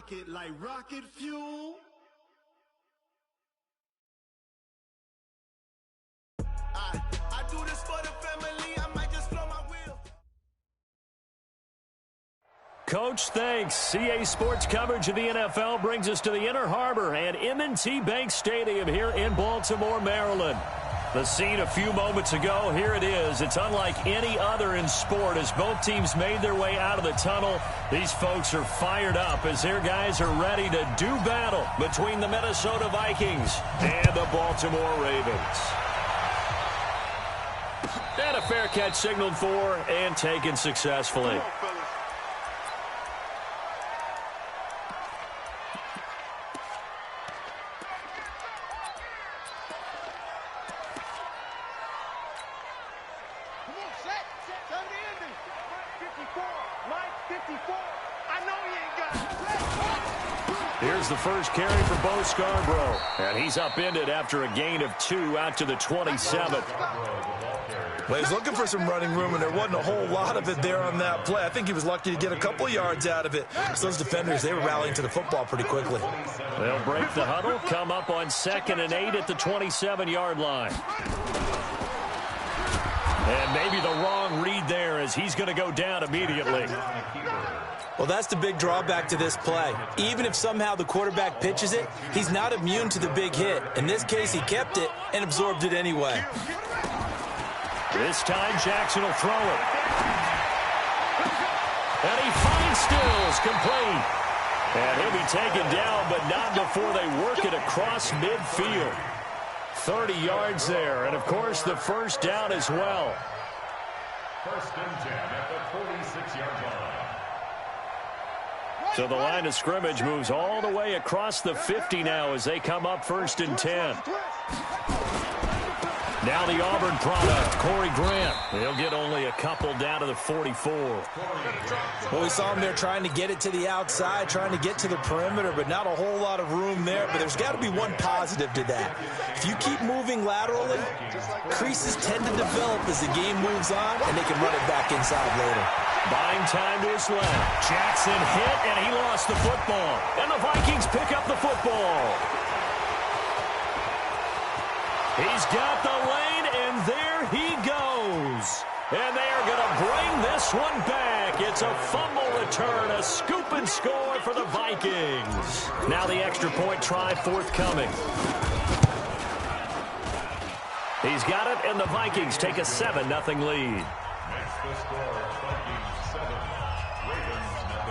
rocket like rocket fuel. I do this for the family. I might just blow my wheel. Coach, thanks. CA Sports coverage of the NFL brings us to the Inner Harbor and M&T Bank Stadium here in Baltimore, Maryland. The scene a few moments ago, here it is. It's unlike any other in sport as both teams made their way out of the tunnel. These folks are fired up as their guys are ready to do battle between the Minnesota Vikings and the Baltimore Ravens. And a fair catch signaled for and taken successfully. Here's the first carry for Bo Scarborough. And he's upended after a gain of 2 out to the 27. Well, he's looking for some running room, and there wasn't a whole lot of it there on that play. I think he was lucky to get a couple yards out of it. So those defenders, they were rallying to the football pretty quickly. They'll break the huddle, come up on 2nd and 8 at the 27-yard line. And maybe the wrong read there as he's going to go down immediately. Well, that's the big drawback to this play. Even if somehow the quarterback pitches it, he's not immune to the big hit. In this case, he kept it and absorbed it anyway. This time, Jackson will throw it. And he finds Stills complete. And he'll be taken down, but not before they work it across midfield. 30 yards there, and of course the first down as well. First and 10 at the 46-yard line. So the line of scrimmage moves all the way across the 50 now as they come up 1st and 10. Now the Auburn product, Corey Grant. He'll get only a couple down to the 44. Well, we saw him there trying to get it to the outside, trying to get to the perimeter, but not a whole lot of room there. But there's got to be one positive to that. If you keep moving laterally, creases tend to develop as the game moves on, and they can run it back inside later. Buying time to his left. Jackson hit, and he lost the football. And the Vikings pick up the football. He's got the lane, and there he goes. And they are going to bring this one back. It's a fumble return, a scoop and score for the Vikings. Now the extra point try forthcoming. He's got it, and the Vikings take a 7-0 lead. Next the score, Vikings 7, Ravens 0.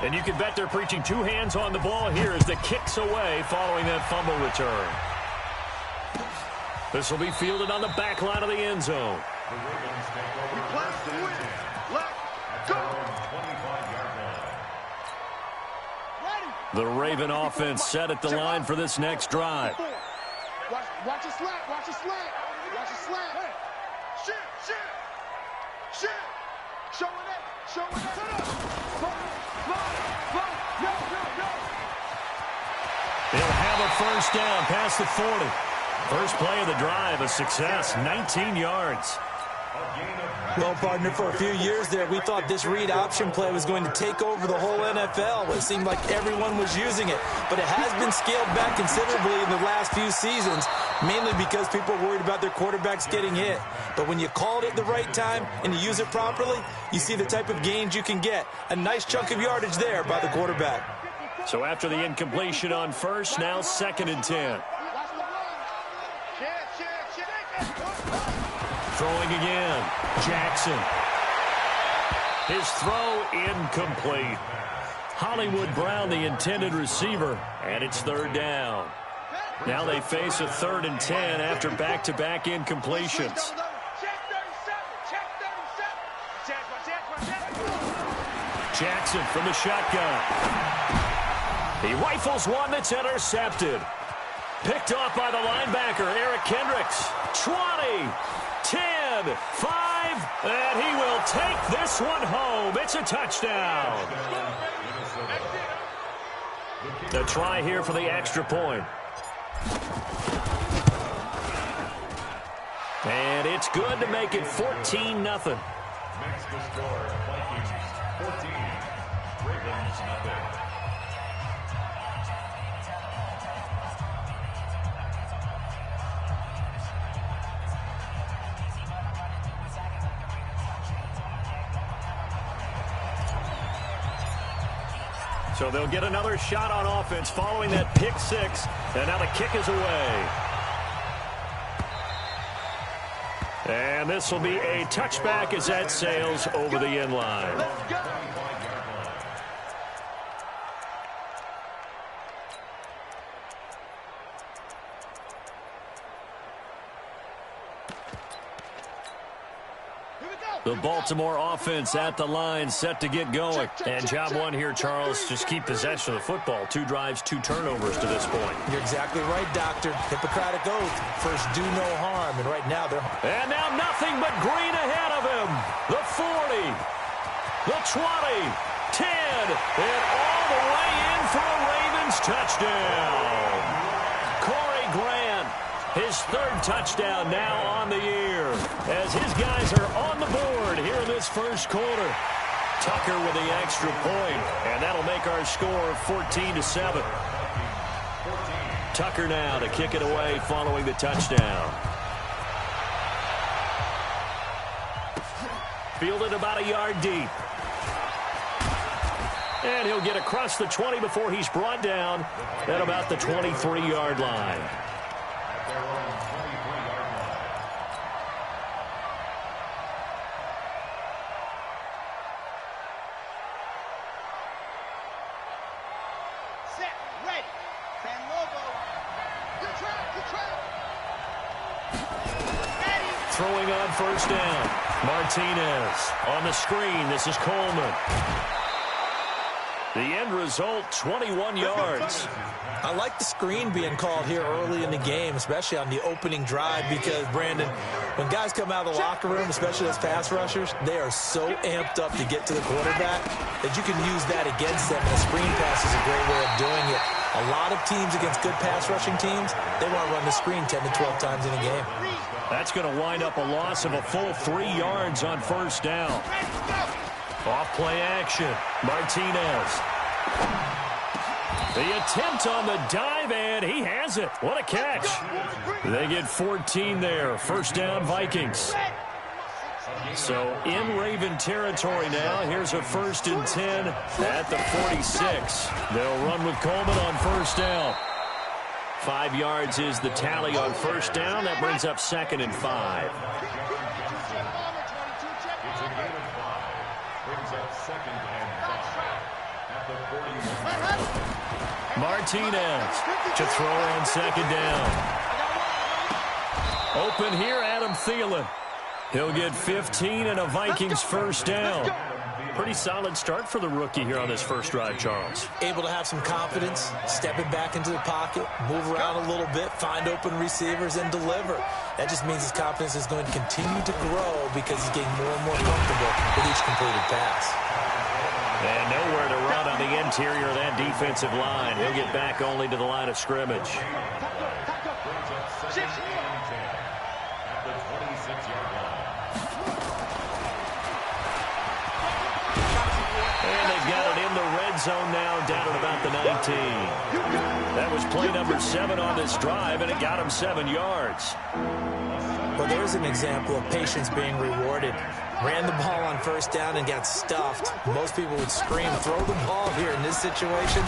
And you can bet they're preaching 2 hands on the ball here as the kick's away following that fumble return. This will be fielded on the back line of the end zone. The Ravens take over first and 10 at their own 25-yard line. The Raven offense set at the line for this next drive. Watch it slant. Watch it slant. Watch it slant. Shit. Show it up. Show it up. They'll have a first down past the 40. First play of the drive, a success, 19 yards. Well, partner, for a few years there, we thought this read option play was going to take over the whole NFL. It seemed like everyone was using it, but it has been scaled back considerably in the last few seasons, mainly because people are worried about their quarterbacks getting hit. But when you call it at the right time and you use it properly, you see the type of gains you can get. A nice chunk of yardage there by the quarterback. So after the incompletion on first, now 2nd and 10. Throwing again. Jackson. His throw incomplete. Hollywood Brown, the intended receiver, and it's 3rd down. Now they face a 3rd and 10 after back-to-back incompletions. Jackson from the shotgun. He rifles one that's intercepted. Picked off by the linebacker, Eric Kendricks. 20, 10, 5, and he will take this one home. It's a touchdown. A try here for the extra point. And it's good to make it 14-0. Makes the score Vikings 14, Ravens nothing. So they'll get another shot on offense following that pick six. And now the kick is away. And this will be a touchback as that sails over the end line. The Baltimore offense at the line, set to get going. And job one here, Charles, just keep possession of the football. 2 drives, 2 turnovers to this point. You're exactly right, Doctor. Hippocratic oath. First, do no harm. And right now, they're... And now nothing but green ahead of him. The 40, the 20, 10, and all the way in for a Ravens touchdown. Corey Grant, his 3rd touchdown now on the year, as his guys are on the board here in this first quarter. Tucker with the extra point, and that'll make our score 14-7. Tucker now to kick it away following the touchdown. Fielded about a yard deep. And he'll get across the 20 before he's brought down at about the 23-yard line. Throwing on first down. Martinez on the screen. This is Coleman. The end result, 21 yards. I like the screen being called here early in the game, especially on the opening drive, because, Brandon, when guys come out of the locker room, especially as pass rushers, they are so amped up to get to the quarterback that you can use that against them, and a screen pass is a great way of doing it. A lot of teams against good pass rushing teams, they want to run the screen 10 to 12 times in a game. That's going to wind up a loss of a full 3 yards on first down. Off play action. Martinez. The attempt on the dive, and he has it. What a catch. They get 14 there. First down, Vikings. So in Raven territory now. Here's a 1st and 10 at the 46. They'll run with Coleman on first down. 5 yards is the tally on first down. That brings up 2nd and 5. It's a gain of 5. Brings up 2nd and 5 at the 41. Martinez to throw on 2nd down. Open here, Adam Thielen. He'll get 15 and a Vikings first down. Pretty solid start for the rookie here on this first drive, Charles. Able to have some confidence, stepping back into the pocket, move around a little bit, find open receivers, and deliver. That just means his confidence is going to continue to grow because he's getting more and more comfortable with each completed pass. And nowhere to run on the interior of that defensive line. He'll get back only to the line of scrimmage. At the 26-yard line. And they've got it in the red zone now, down at about the 19. That was play number 7 on this drive, and it got him 7 yards. Well, there's an example of patience being rewarded. Ran the ball on first down and got stuffed. Most people would scream, throw the ball here. In this situation,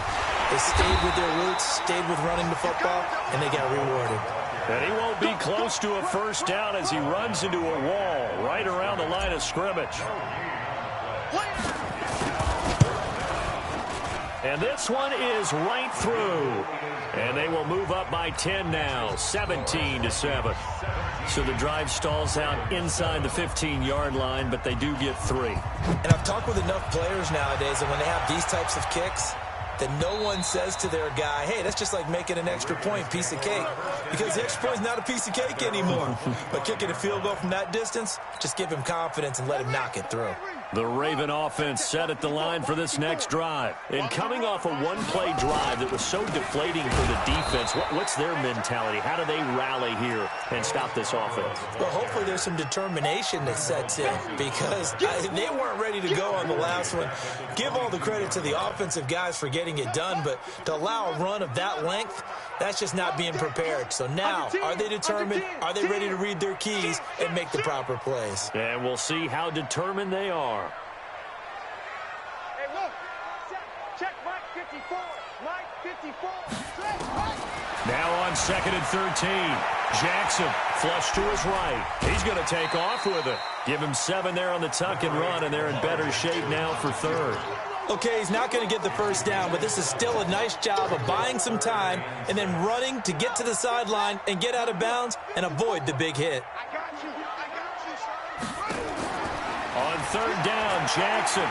they stayed with their roots, stayed with running the football, and they got rewarded. And he won't be close to a first down as he runs into a wall right around the line of scrimmage. And this one is right through. And they will move up by 10 now, 17-7. So the drive stalls out inside the 15-yard line, but they do get 3. And I've talked with enough players nowadays that when they have these types of kicks, that no one says to their guy, hey, that's just like making an extra point, piece of cake. Because the extra point is not a piece of cake anymore. But kicking a field goal from that distance, just give him confidence and let him knock it through. The Raven offense set at the line for this next drive. And coming off a one-play drive that was so deflating for the defense, what's their mentality? How do they rally here and stop this offense? Well, hopefully there's some determination that sets in because they weren't ready to go on the last one. Give all the credit to the offensive guys for getting it done, but to allow a run of that length, that's just not being prepared. So now, are they determined? Are they ready to read their keys and make the proper plays? And we'll see how determined they are. Hey, look. Check Mike 54. Mike 54. Check Mike. Now on 2nd and 13. Jackson flush to his right. He's going to take off with it. Give him 7 there on the tuck and run, and they're in better shape now for 3rd. Okay, he's not going to get the first down, but this is still a nice job of buying some time and then running to get to the sideline and get out of bounds and avoid the big hit. I got you. I got you, son. On 3rd down, Jackson.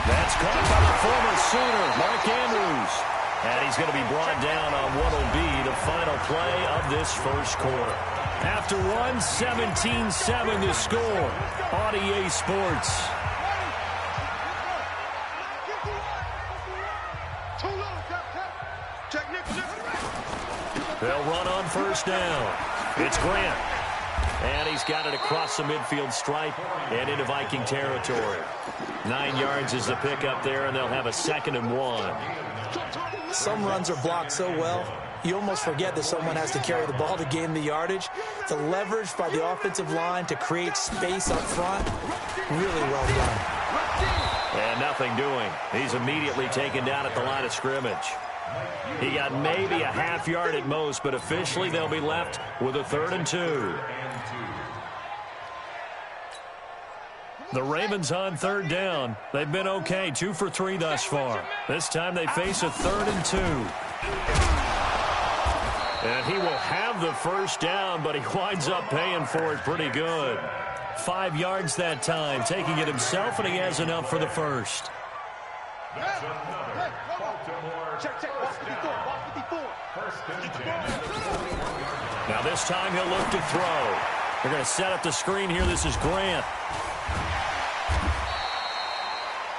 That's caught by the former Sooner, Mark Andrews. And he's going to be brought down on what will be the final play of this first quarter. After 17-7 the score on EA Sports. They'll run on 1st down. It's Grant. And he's got it across the midfield stripe and into Viking territory. 9 yards is the pickup there, and they'll have a 2nd and 1. Some runs are blocked so well, you almost forget that someone has to carry the ball to gain the yardage. The leverage by the offensive line to create space up front, really well done. And nothing doing. He's immediately taken down at the line of scrimmage. He got maybe a half yard at most, but officially they'll be left with a 3rd and 2. The Ravens on 3rd down. They've been okay, 2 for 3 thus far. This time they face a 3rd and 2. And he will have the first down, but he winds up paying for it pretty good. 5 yards that time, taking it himself, and he has enough for the first. Check, ball 54, ball 54. Now this time he'll look to throw. They're going to set up the screen here. This is Grant.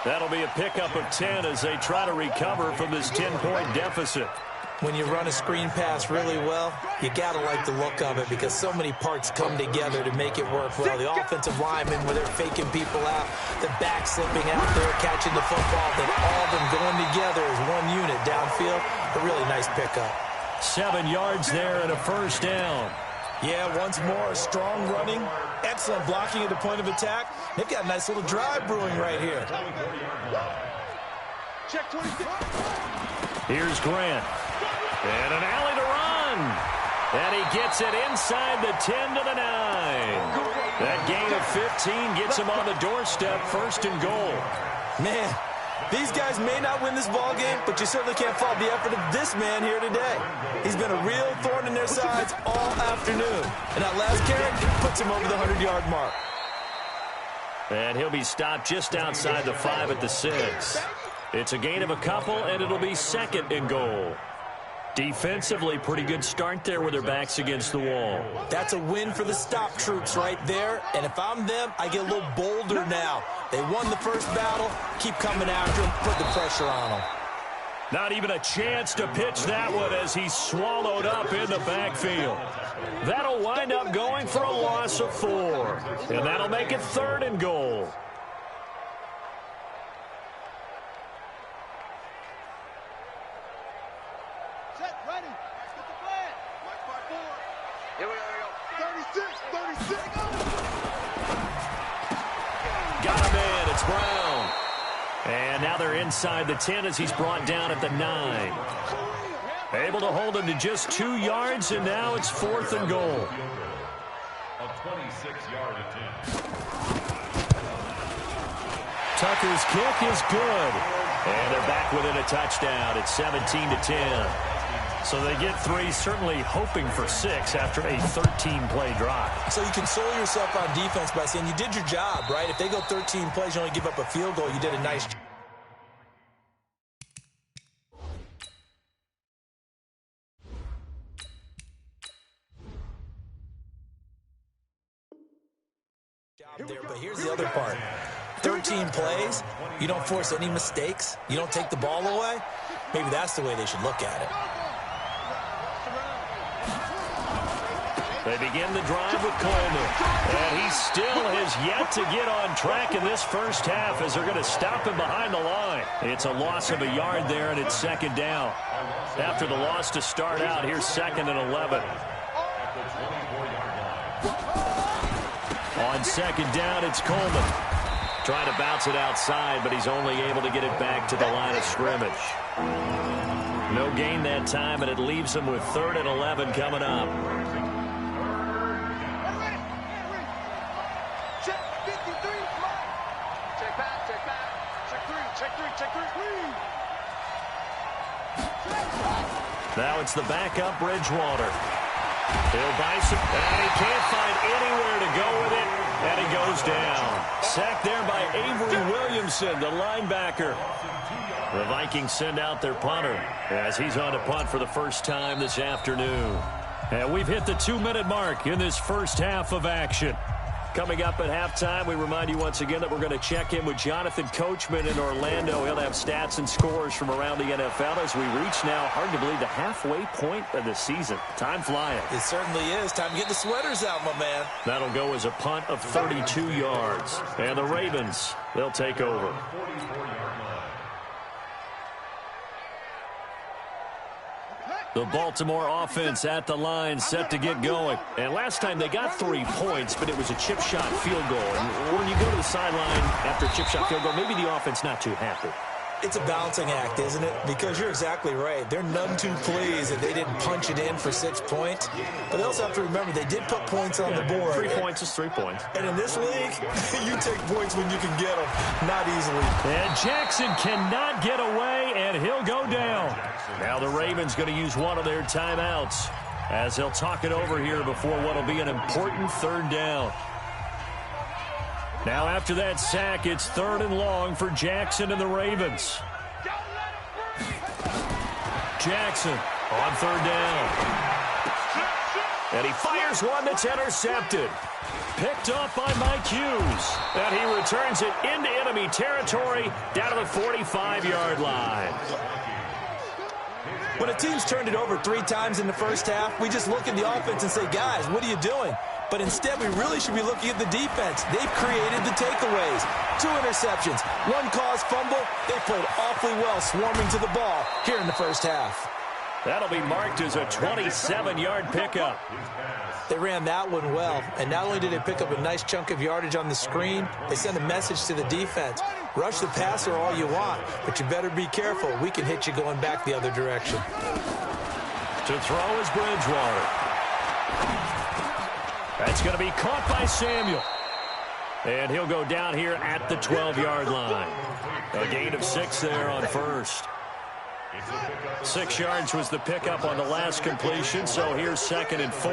That'll be a pickup of 10 as they try to recover from this 10-point deficit. When you run a screen pass really well, you got to like the look of it because so many parts come together to make it work well. The offensive linemen, where they're faking people out, the back slipping out there, catching the football, then all of them going together as one unit downfield. A really nice pickup. 7 yards there and a first down. Yeah, once more, strong running, excellent blocking at the point of attack. They've got a nice little drive brewing right here. Check 26. Here's Grant. And an alley to run. And he gets it inside the 10 to the 9. That gain of 15 gets him on the doorstep, 1st and goal. Man, these guys may not win this ball game, but you certainly can't fault the effort of this man here today. He's been a real thorn in their sides all afternoon. And that last carry puts him over the 100-yard mark. And he'll be stopped just outside the 5 at the 6. It's a gain of a couple, and it'll be 2nd and goal. Defensively, pretty good start there with their backs against the wall. That's a win for the stop troops right there. And if I'm them, I get a little bolder now. They won the first battle. Keep coming after them. Put the pressure on them. Not even a chance to pitch that one as he's swallowed up in the backfield. That'll wind up going for a loss of 4. And that'll make it 3rd and goal. Set, ready. Get the flag. White by 4. Here we go. 36. Got him in. It's Brown. And now they're inside the 10 as he's brought down at the 9. Able to hold him to just 2 yards, and now it's 4th and goal. A 26-yard attempt. Tucker's kick is good. And they're back within a touchdown. It's 17-10. So they get 3, certainly hoping for 6 after a 13-play drive. So you console yourself on defense by saying you did your job, right? If they go 13 plays, you only give up a field goal, you did a nice job. there, but here's the other part. 13 plays, you don't force any mistakes, you don't take the ball away. Maybe that's the way they should look at it. They begin the drive with Coleman, and he still has yet to get on track in this first half as they're going to stop him behind the line. It's a loss of a yard there, and it's second down. After the loss to start out, here's 2nd and 11. On second down, it's Coleman. Trying to bounce it outside, but he's only able to get it back to the line of scrimmage. No gain that time, and it leaves him with 3rd and 11 coming up. Now it's the backup Bridgewater. He'll buy some, and he can't find anywhere to go with it, and he goes down. Sacked there by Avery Williamson, the linebacker. The Vikings send out their punter as he's on to punt for the first time this afternoon. And we've hit the 2-minute mark in this first half of action. Coming up at halftime, we remind you once again that we're going to check in with Jonathan Coachman in Orlando. He'll have stats and scores from around the NFL as we reach now, hard to believe, the halfway point of the season. Time flying. It certainly is. Time to get the sweaters out, my man. That'll go as a punt of 32 yards. And the Ravens, they'll take over. The Baltimore offense at the line, set to get going. And last time they got 3 points, but it was a chip shot field goal. And when you go to the sideline after a chip shot field goal, maybe the offense not too happy. It's a balancing act, isn't it? Because you're exactly right. They're none too pleased that they didn't punch it in for 6 points. But they also have to remember they did put points on the board. 3 points is 3 points. And in this league, you take points when you can get them, not easily. And Jackson cannot get away, and he'll go down. Now the Ravens going to use one of their timeouts as they'll talk it over here before what will be an important 3rd down. Now after that sack, it's 3rd and long for Jackson and the Ravens. Jackson on 3rd down. And he fires one that's intercepted. Picked up by Mike Hughes. And he returns it into enemy territory down to the 45-yard line. When a team's turned it over 3 times in the first half, we just look at the offense and say, guys, what are you doing? But instead, we really should be looking at the defense. They've created the takeaways. 2 interceptions, 1 caused fumble. They played awfully well swarming to the ball here in the first half. That'll be marked as a 27-yard pickup. They ran that one well, and not only did they pick up a nice chunk of yardage on the screen, they sent a message to the defense. Rush the passer all you want, but you better be careful. We can hit you going back the other direction. To throw is Bridgewater. That's going to be caught by Samuel. And he'll go down here at the 12-yard line. A gain of 6 there on first. 6 yards was the pickup on the last completion, so here's 2nd and 4.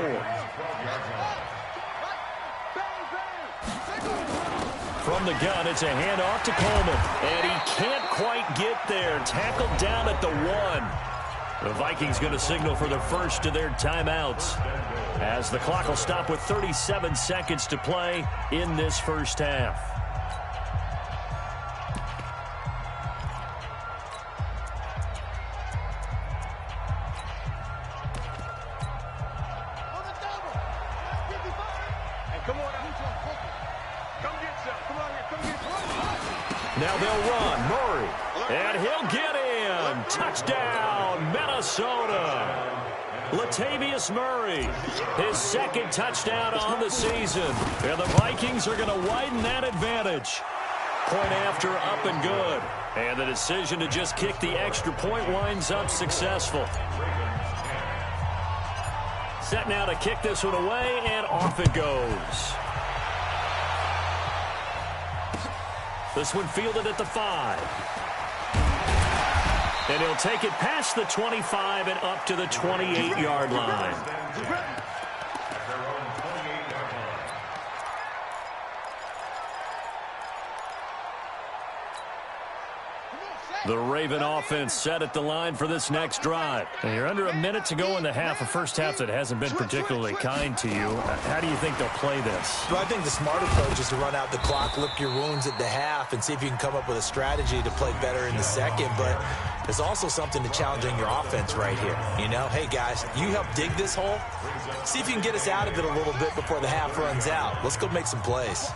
From the gun, it's a handoff to Coleman. And he can't quite get there. Tackled down at the 1. The Vikings going to signal for the first of their timeouts, as the clock will stop with 37 seconds to play in this first half. Now they'll run. Murray. And he'll get in. Touchdown, Minnesota. Latavius Murray, his 2nd touchdown on the season. And the Vikings are going to widen that advantage. Point after, up and good. And the decision to just kick the extra point winds up successful. Set now to kick this one away, and off it goes. This one fielded at the 5. And he'll take it past the 25 and up to the 28-yard line. The Raven offense set at the line for this next drive. And you're under a minute to go in the half, a first half that hasn't been particularly kind to you. How do you think they'll play this? Well, I think the smart approach is to run out the clock, lick your wounds at the half, and see if you can come up with a strategy to play better in the second. But there's also something to challenging your offense right here. You know, hey, guys, you help dig this hole. See if you can get us out of it a little bit before the half runs out. Let's go make some plays.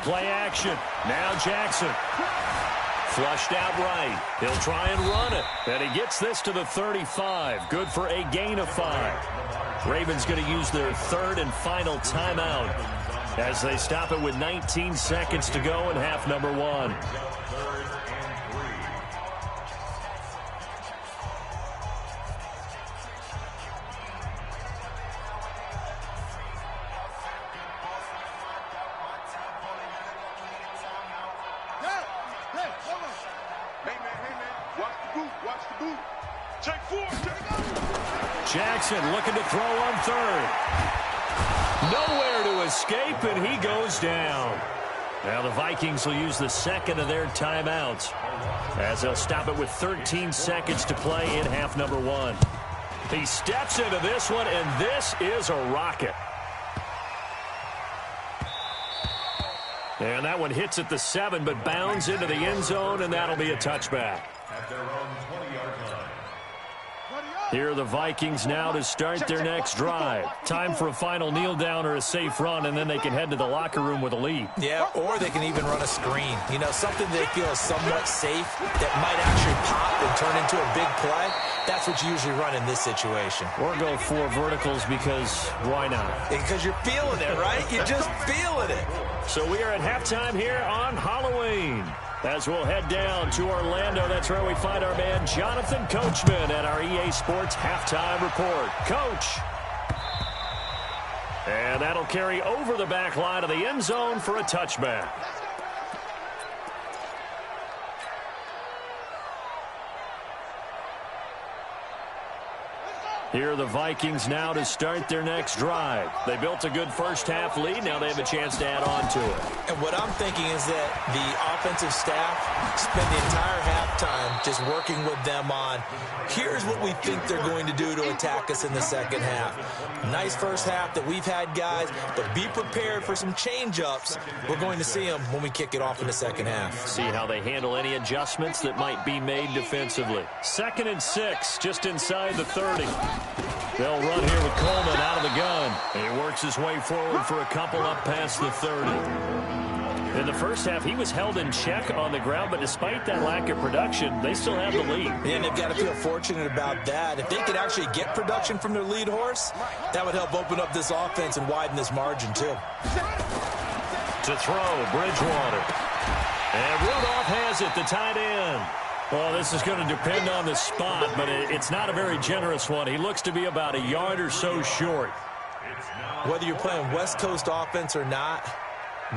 Play action. Now Jackson. Flushed out right. He'll try and run it. And he gets this to the 35. Good for a gain of 5. Ravens going to use their third and final timeout as they stop it with 19 seconds to go in half number 1. Jackson looking to throw on third. Nowhere to escape, and he goes down. Now the Vikings will use the second of their timeouts as they'll stop it with 13 seconds to play in half number 1. He steps into this one, and this is a rocket. And that one hits at the 7, but bounds into the end zone, and that'll be a touchback. At their own 20-yard line. Here are the Vikings now to start their next drive. Time for a final kneel down or a safe run, and then they can head to the locker room with a lead. Yeah, or they can even run a screen. You know, something they feel is somewhat safe that might actually pop and turn into a big play. That's what you usually run in this situation. Or go 4 verticals because why not? Because you're feeling it, right? You're just feeling it. So we are at halftime here on Halloween. As we'll head down to Orlando, that's where we find our man Jonathan Coachman at our EA Sports Halftime Report. Coach. And that'll carry over the back line of the end zone for a touchback. Here are the Vikings now to start their next drive. They built a good first half lead. Now they have a chance to add on to it. And what I'm thinking is that the offensive staff spend the entire halftime just working with them on, here's what we think they're going to do to attack us in the second half. Nice first half that we've had, guys, but be prepared for some change-ups. We're going to see them when we kick it off in the second half. See how they handle any adjustments that might be made defensively. 2nd and 6, just inside the 30. They'll run here with Coleman out of the gun. And he works his way forward for a couple up past the 30. In the first half, he was held in check on the ground, but despite that lack of production, they still have the lead. And they've got to feel fortunate about that. If they could actually get production from their lead horse, that would help open up this offense and widen this margin, too. To throw, Bridgewater. And Rudolph has it, the tight end. Well, this is going to depend on the spot, but it's not a very generous one. He looks to be about a yard or so short. Whether you're playing West Coast offense or not,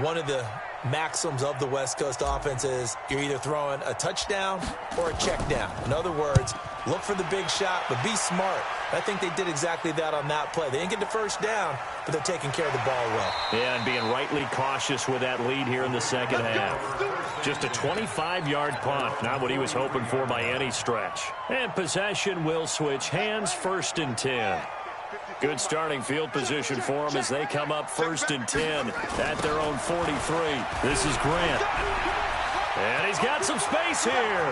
one of the maxims of the West Coast offense is you're either throwing a touchdown or a check down. In other words, look for the big shot, but be smart. I think they did exactly that on that play. They didn't get the first down, but they're taking care of the ball well. Yeah, and being rightly cautious with that lead here in the second half. Just a 25-yard punt, not what he was hoping for by any stretch. And possession will switch hands, 1st and 10. Good starting field position for them as they come up 1st and 10 at their own 43. This is Grant. And he's got some space here.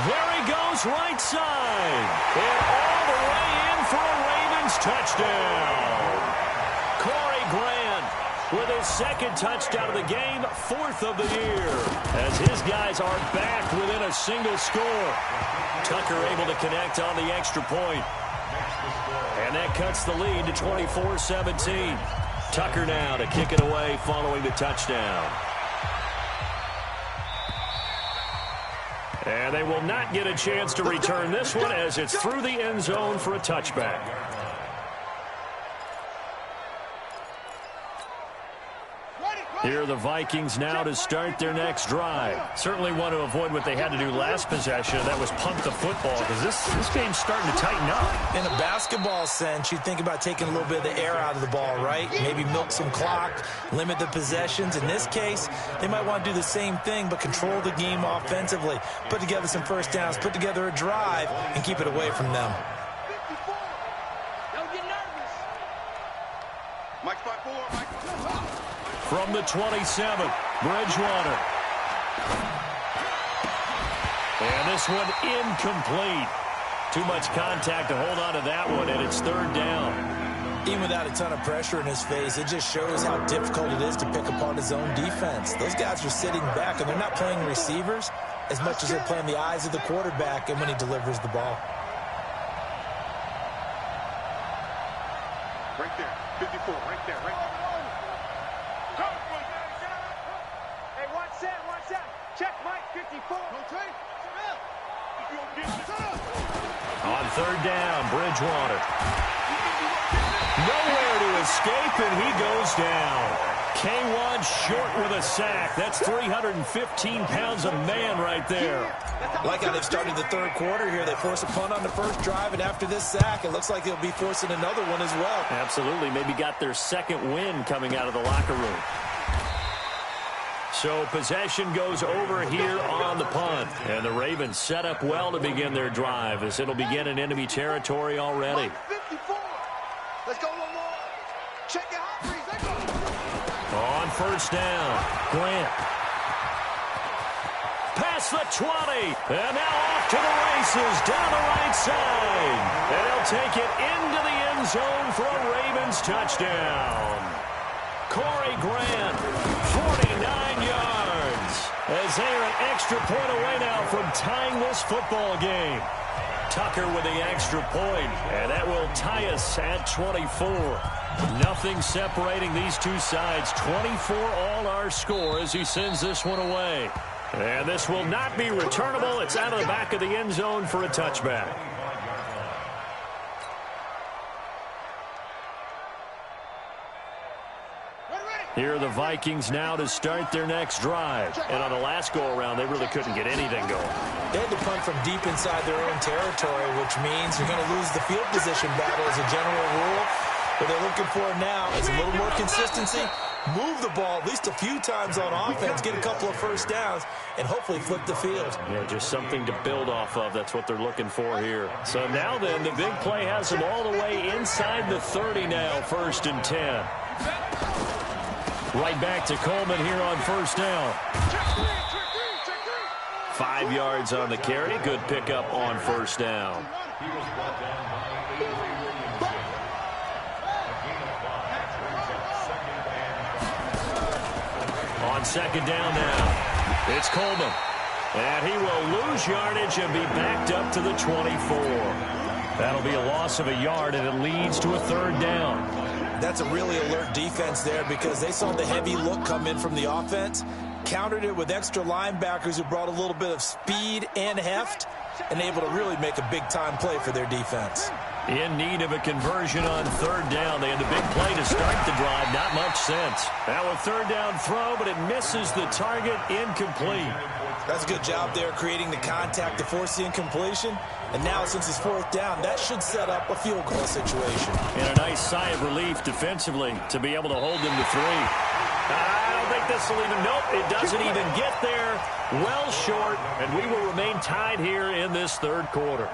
There he goes right side. And all the way in for a Ravens touchdown. Corey Grant with his 2nd touchdown of the game, 4th of the year. As his guys are back within a single score. Tucker able to connect on the extra point. And that cuts the lead to 24-17. Tucker now to kick it away following the touchdown. And they will not get a chance to return this one as it's through the end zone for a touchback. Here are the Vikings now to start their next drive. Certainly want to avoid what they had to do last possession. That was punt the football, because this game's starting to tighten up. In a basketball sense, you think about taking a little bit of the air out of the ball, right? Maybe milk some clock, limit the possessions. In this case, they might want to do the same thing, but control the game offensively. Put together some first downs, put together a drive, and keep it away from them. Don't get nervous. Mike's by 4. From the 27, Bridgewater. And this one incomplete. Too much contact to hold on to that one, and it's third down. Even without a ton of pressure in his face, it just shows how difficult it is to pick apart his own defense. Those guys are sitting back, and they're not playing receivers as much as they're playing the eyes of the quarterback and when he delivers the ball. Right there. 54. Right there. Right there. Hey, watch that. Check Mike, 54. On third down, Bridgewater. Nowhere to escape, and he goes down. K1 short with a sack. That's 315 pounds of man right there. Like how they've started the third quarter here. They force a punt on the first drive, and after this sack, it looks like they'll be forcing another one as well. Absolutely. Maybe got their second win coming out of the locker room. So possession goes over here on the punt. And the Ravens set up well to begin their drive as it'll begin in enemy territory already. 54. Let's go one more. Check it out, Breeze. Let's go. On first down, Grant. Past the 20. And now off to the races down the right side. And he'll take it into the end zone for a Ravens touchdown. Corey Grant, 49 yards, as they are an extra point away now from tying this football game. Tucker with the extra point, and that will tie us at 24. Nothing separating these two sides. 24 all our score as he sends this one away. And this will not be returnable. It's out of the back of the end zone for a touchback. Here are the Vikings now to start their next drive. And on the last go-around, they really couldn't get anything going. They had to punt from deep inside their own territory, which means you're going to lose the field position battle as a general rule. What they're looking for now is a little more consistency, move the ball at least a few times on offense, get a couple of first downs, and hopefully flip the field. Yeah, just something to build off of. That's what they're looking for here. So now then, the big play has them all the way inside the 30 now, 1st and 10. Right back to Coleman here on first down. 5 yards on the carry. Good pickup on first down. He was brought down by A.J. Williams. A gain of 5 brings up 2nd and 5. On 2nd down now, it's Coleman. And he will lose yardage and be backed up to the 24. That'll be a loss of a yard, and it leads to a 3rd down. That's a really alert defense there because they saw the heavy look come in from the offense, countered it with extra linebackers who brought a little bit of speed and heft, and able to really make a big-time play for their defense. In need of a conversion on 3rd down. They had the big play to start the drive. Not much sense. Now a 3rd down throw, but it misses the target. Incomplete. That's a good job there creating the contact to force the incompletion. And now, since it's 4th down, that should set up a field goal situation. And a nice sigh of relief defensively to be able to hold them to 3. I don't think this will even, nope, it doesn't even get there. Well short, and we will remain tied here in this 3rd quarter.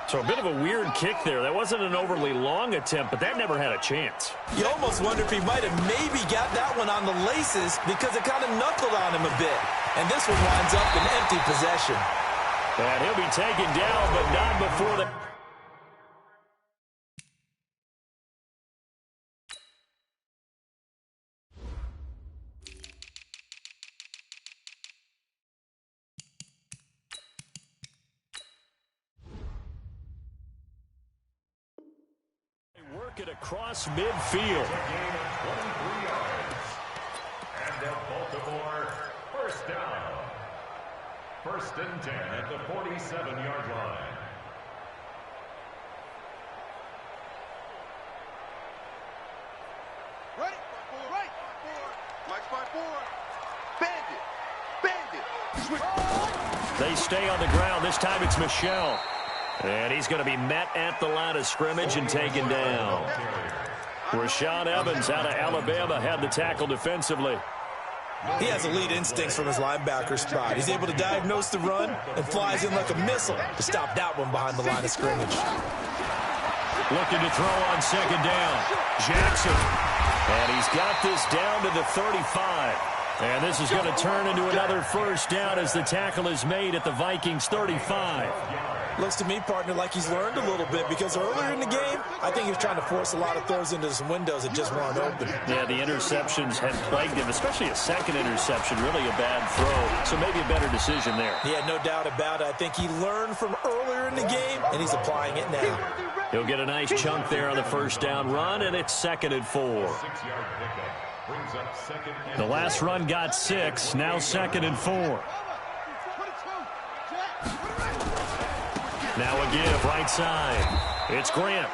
So a bit of a weird kick there. That wasn't an overly long attempt, but that never had a chance. You almost wonder if he might have maybe got that one on the laces because it kind of knuckled on him a bit. And this one winds up in empty possession. And he'll be taken down, but not before the... Work it across midfield. Gain of 23 yards. And the Baltimore 1st down. 1st and 10 at the 47-yard line. Ready? Right. Mike spot 4. Bandit. Bandit. They stay on the ground. This time it's Michel. And he's going to be met at the line of scrimmage and taken down. Rashaan Evans out of Alabama had the tackle defensively. He has elite instincts from his linebacker spot. He's able to diagnose the run and flies in like a missile to stop that one behind the line of scrimmage. Looking to throw on second down. Jackson. And he's got this down to the 35. And this is going to turn into another first down as the tackle is made at the Vikings 35. Looks to me, partner, like he's learned a little bit because earlier in the game, I think he was trying to force a lot of throws into some windows that just weren't open. Yeah, the interceptions had plagued him, especially a second interception, really a bad throw. So maybe a better decision there. Yeah, no doubt about it. I think he learned from earlier in the game, and he's applying it now. He'll get a nice chunk there on the first down run, and it's 2nd and 4. The last run got 6, now 2nd and 4. Now a give, right side. It's Grant.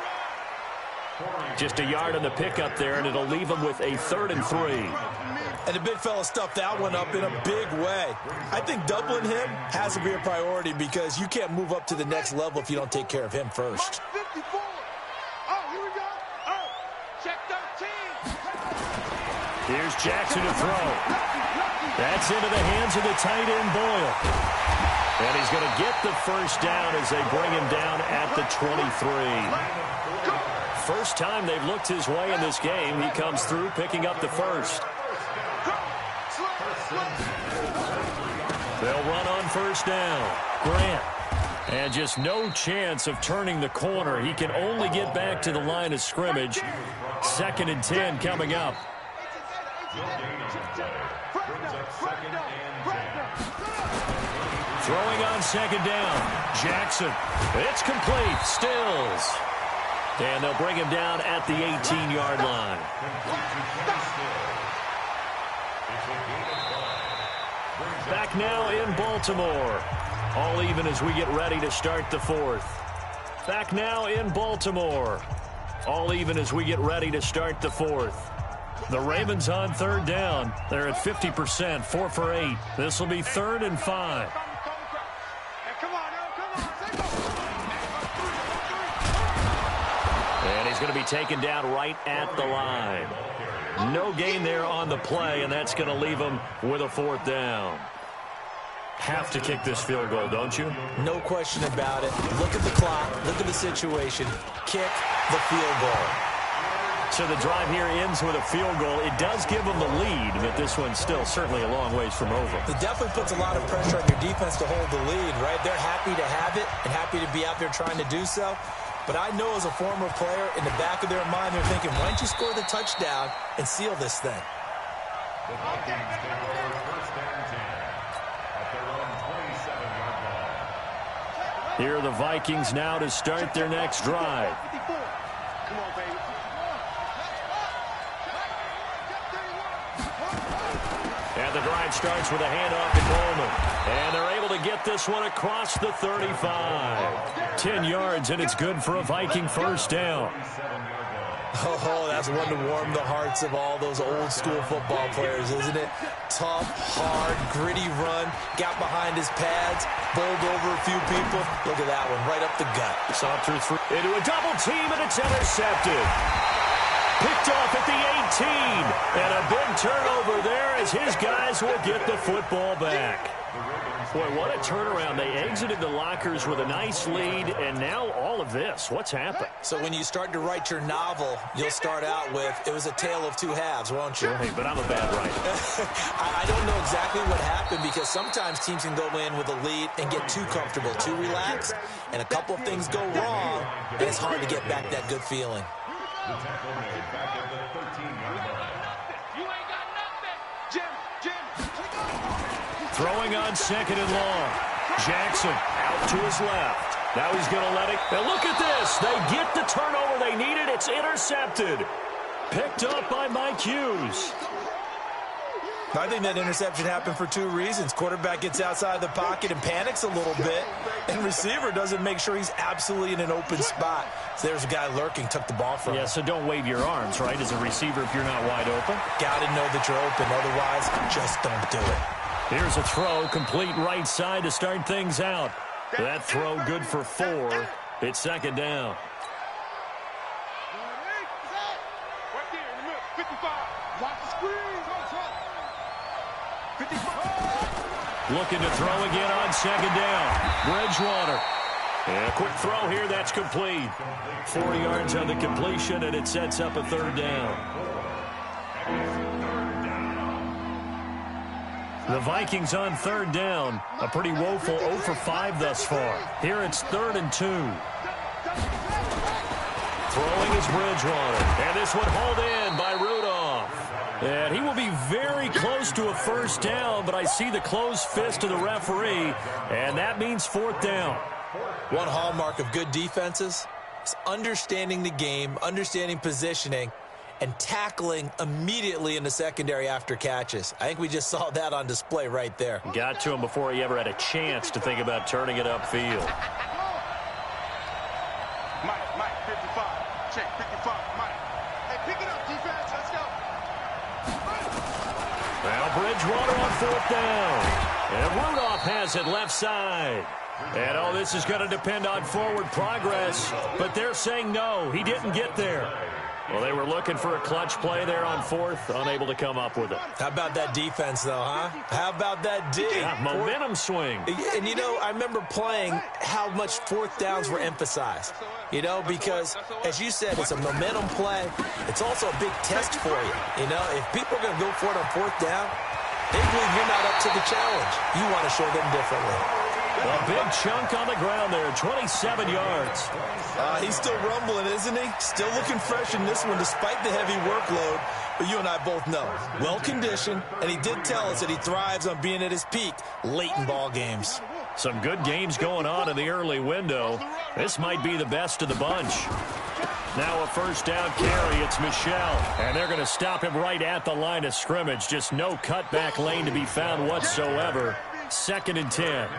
Just a yard on the pickup there, and it'll leave him with a 3rd and 3. And the big fella stuffed that one up in a big way. I think doubling him has to be a priority because you can't move up to the next level if you don't take care of him first. Here's Jackson to throw. That's into the hands of the tight end, Boyle. And he's going to get the first down as they bring him down at the 23. First time they've looked his way in this game. He comes through picking up the first. They'll run on first down. Grant. And just no chance of turning the corner. He can only get back to the line of scrimmage. 2nd and 10 coming up. Throwing on second down. Jackson. It's complete. Stills. And they'll bring him down at the 18-yard line. Back now in Baltimore. All even as we get ready to start the 4th. Back now in Baltimore. All even as we get ready to start the 4th. The Ravens on 3rd down. They're at 50%, 4 for 8. This will be 3rd and 5. And he's going to be taken down right at the line. No gain there on the play, and that's going to leave him with a 4th down. Have to kick this field goal, don't you? No question about it. Look at the clock. Look at the situation. Kick the field goal. So the drive here ends with a field goal. It does give them the lead, but this one's still certainly a long ways from over. It definitely puts a lot of pressure on your defense to hold the lead, right? They're happy to have it and happy to be out there trying to do so. But I know as a former player, in the back of their mind, they're thinking, why don't you score the touchdown and seal this thing? The Vikings take over 1st and 10 at their own 27-yard line. Here are the Vikings now to start their next drive. Come on, baby. And the drive starts with a handoff to Coleman. And they're able to get this one across the 35. 10 yards, and it's good for a Viking first down. Oh, that's one to warm the hearts of all those old school football players, isn't it? Tough, hard, gritty run. Got behind his pads, bowled over a few people. Look at that one, right up the gut. Saunter through into a double team, and it's intercepted. Picked off at the 18. And a big turnover there as his guys will get the football back. Boy, what a turnaround. They exited the lockers with a nice lead, and now all of this. What's happened? So when you start to write your novel, you'll start out with, it was a tale of two halves, won't you? Hey, but I'm a bad writer. I don't know exactly what happened because sometimes teams can go in with a lead and get too comfortable, too relaxed, and a couple of things go wrong, and it's hard to get back that good feeling. The tackle made back at the 13-yard line. You ain't got nothing. Jim. Throwing on second and long. Jackson out to his left. Now he's going to let it. And look at this. They get the turnover they needed. It's intercepted. Picked up by Mike Hughes. I think that interception happened for two reasons. Quarterback gets outside the pocket and panics a little bit, and receiver doesn't make sure he's absolutely in an open spot. So there's a guy lurking, took the ball from him. Yeah, so don't wave your arms, right, as a receiver if you're not wide open. Got to know that you're open. Otherwise, just don't do it. Here's a throw, complete right side to start things out. That throw good for 4. It's second down. Looking to throw again on second down. Bridgewater. And a quick throw here, that's complete. 4 yards on the completion, and it sets up a third down. The Vikings on third down. A pretty woeful 0 for 5 thus far. Here it's 3rd and 2. Throwing is Bridgewater. And this one hauled in by Rudolph. And he will be very close to a first down, but I see the closed fist of the referee, and that means 4th down. One hallmark of good defenses is understanding the game, understanding positioning, and tackling immediately in the secondary after catches. I think we just saw that on display right there. Got to him before he ever had a chance to think about turning it upfield. Mike, 55. Check, 55, Mike. Hey, pick it up, defense. Let's go. Now Bridgewater on 4th down. And Rudolph has it left side. And, oh, this is going to depend on forward progress. But they're saying no, he didn't get there. Well, they were looking for a clutch play there on 4th, unable to come up with it. How about that defense, though, huh? How about that dig? Yeah, momentum swing. And, you know, I remember playing how much 4th downs were emphasized. You know, because, as you said, it's a momentum play. It's also a big test for you. You know, if people are going to go for it on 4th down, they believe you're not up to the challenge. You want to show them differently. A big chunk on the ground there, 27 yards. He's still rumbling, isn't he? Still looking fresh in this one despite the heavy workload. But you and I both know, well-conditioned, and he did tell us that he thrives on being at his peak late in ball games. Some good games going on in the early window. This might be the best of the bunch. Now a first down carry, it's Michel. And they're going to stop him right at the line of scrimmage. Just no cutback lane to be found whatsoever. 2nd and 10.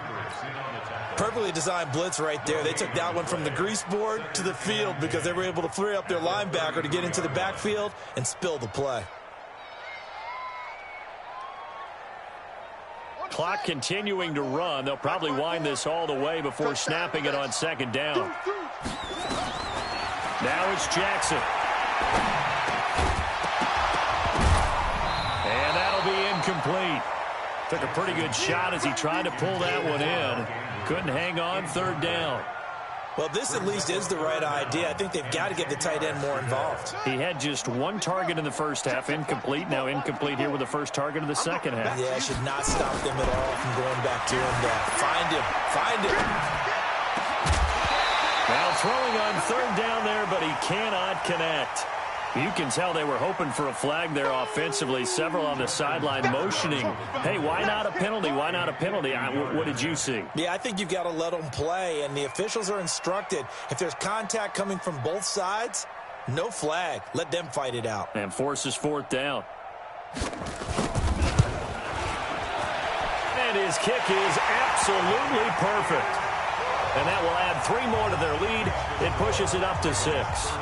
Perfectly designed blitz right there. They took that one from the grease board to the field because they were able to free up their linebacker to get into the backfield and spill the play. Clock continuing to run. They'll probably wind this all the way before snapping it on 2nd down. Now it's Jackson. And that'll be incomplete. Took a pretty good shot as he tried to pull that one in. Couldn't hang on, 3rd down. Well, this at least is the right idea. I think they've got to get the tight end more involved. He had just 1 target in the first half, incomplete. Now incomplete here with the first target of the second half. Yeah, should not stop them at all from going back to him. Find him. Now throwing on 3rd down there, but he cannot connect. You can tell they were hoping for a flag there offensively. Several on the sideline motioning, hey, why not a penalty? Why not a penalty? What did you see? Yeah, I think you've got to let them play, and the officials are instructed. If there's contact coming from both sides, no flag. Let them fight it out. And forces 4th down. And his kick is absolutely perfect. And that will add 3 more to their lead. It pushes it up to 6.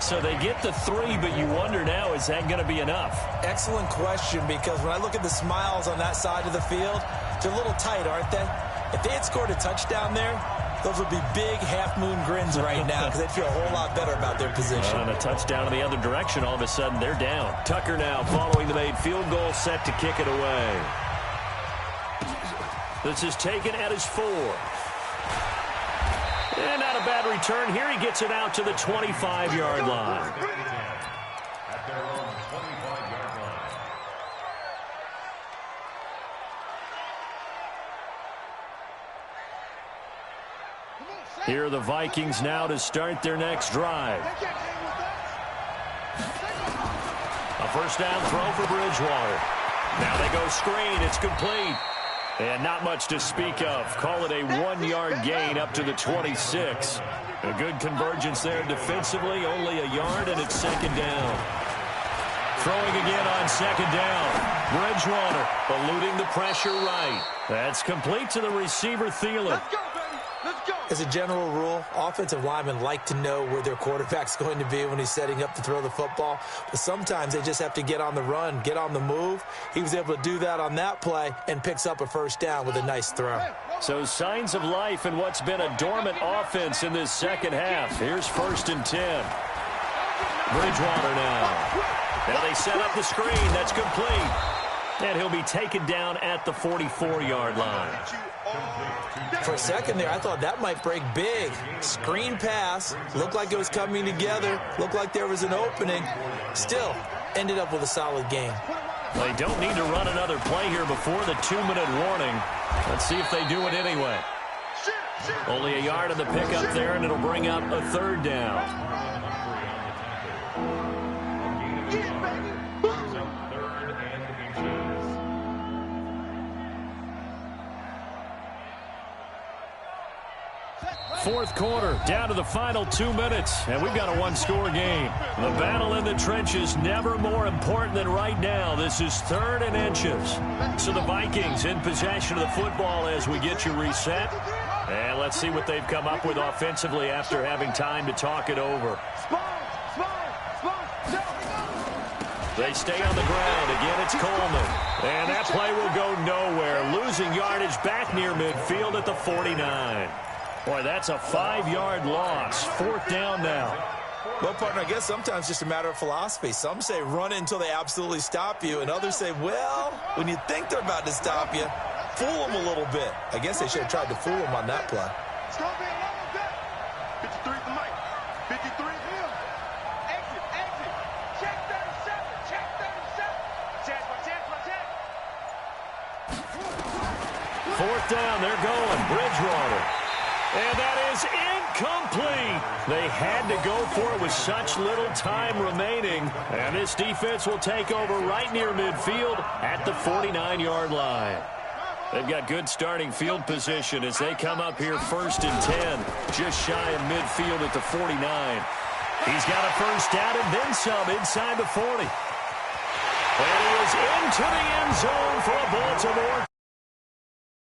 So they get the 3, but you wonder now, is that going to be enough? Excellent question, because when I look at the smiles on that side of the field, they're a little tight, aren't they? If they had scored a touchdown there, those would be big half-moon grins right now because they'd feel a whole lot better about their position. And a touchdown in the other direction, all of a sudden they're down. Tucker now following the made field goal, set to kick it away. This is taken at his 4. And not a bad return here. He gets it out to the 25-yard line. At their own 25-yard line. Here are the Vikings now to start their next drive. A first down throw for Bridgewater. Now they go screen. It's complete. And not much to speak of. Call it a 1-yard gain up to the 26. A good convergence there defensively. Only a yard, and it's 2nd down. Throwing again on second down. Bridgewater eluding the pressure right. That's complete to the receiver, Thielen. Let's go, baby. Let's go. As a general rule, offensive linemen like to know where their quarterback's going to be when he's setting up to throw the football. But sometimes they just have to get on the run, get on the move. He was able to do that on that play and picks up a first down with a nice throw. So signs of life in what's been a dormant offense in this second half. Here's 1st and 10. Bridgewater now. Now they set up the screen. That's complete. And he'll be taken down at the 44-yard line. For a second there, I thought that might break big. Screen pass. Looked like it was coming together. Looked like there was an opening. Still, ended up with a solid game. They don't need to run another play here before the 2-minute warning. Let's see if they do it anyway. Only a yard on the pickup there, and it'll bring up a 3rd down. Fourth quarter, down to the final 2 minutes, and we've got a one-score game. The battle in the trenches never more important than right now. This is 3rd and inches. So the Vikings in possession of the football as we get you reset. And let's see what they've come up with offensively after having time to talk it over. They stay on the ground. Again, it's Coleman. And that play will go nowhere. Losing yardage back near midfield at the 49. Boy, that's a 5-yard loss. 4th down now. Well, partner, I guess sometimes it's just a matter of philosophy. Some say run until they absolutely stop you, and others say, well, when you think they're about to stop you, fool them a little bit. I guess they should have tried to fool them on that play. It's going to be a long day. 53 for Mike. 53 him. Exit, exit. Check 37. Check 37. Check. 4th down, they're going. Bridgewater. And that is incomplete. They had to go for it with such little time remaining. And this defense will take over right near midfield at the 49-yard line. They've got good starting field position as they come up here 1st and 10, just shy of midfield at the 49. He's got a first down and then some inside the 40. And he is into the end zone for a Baltimore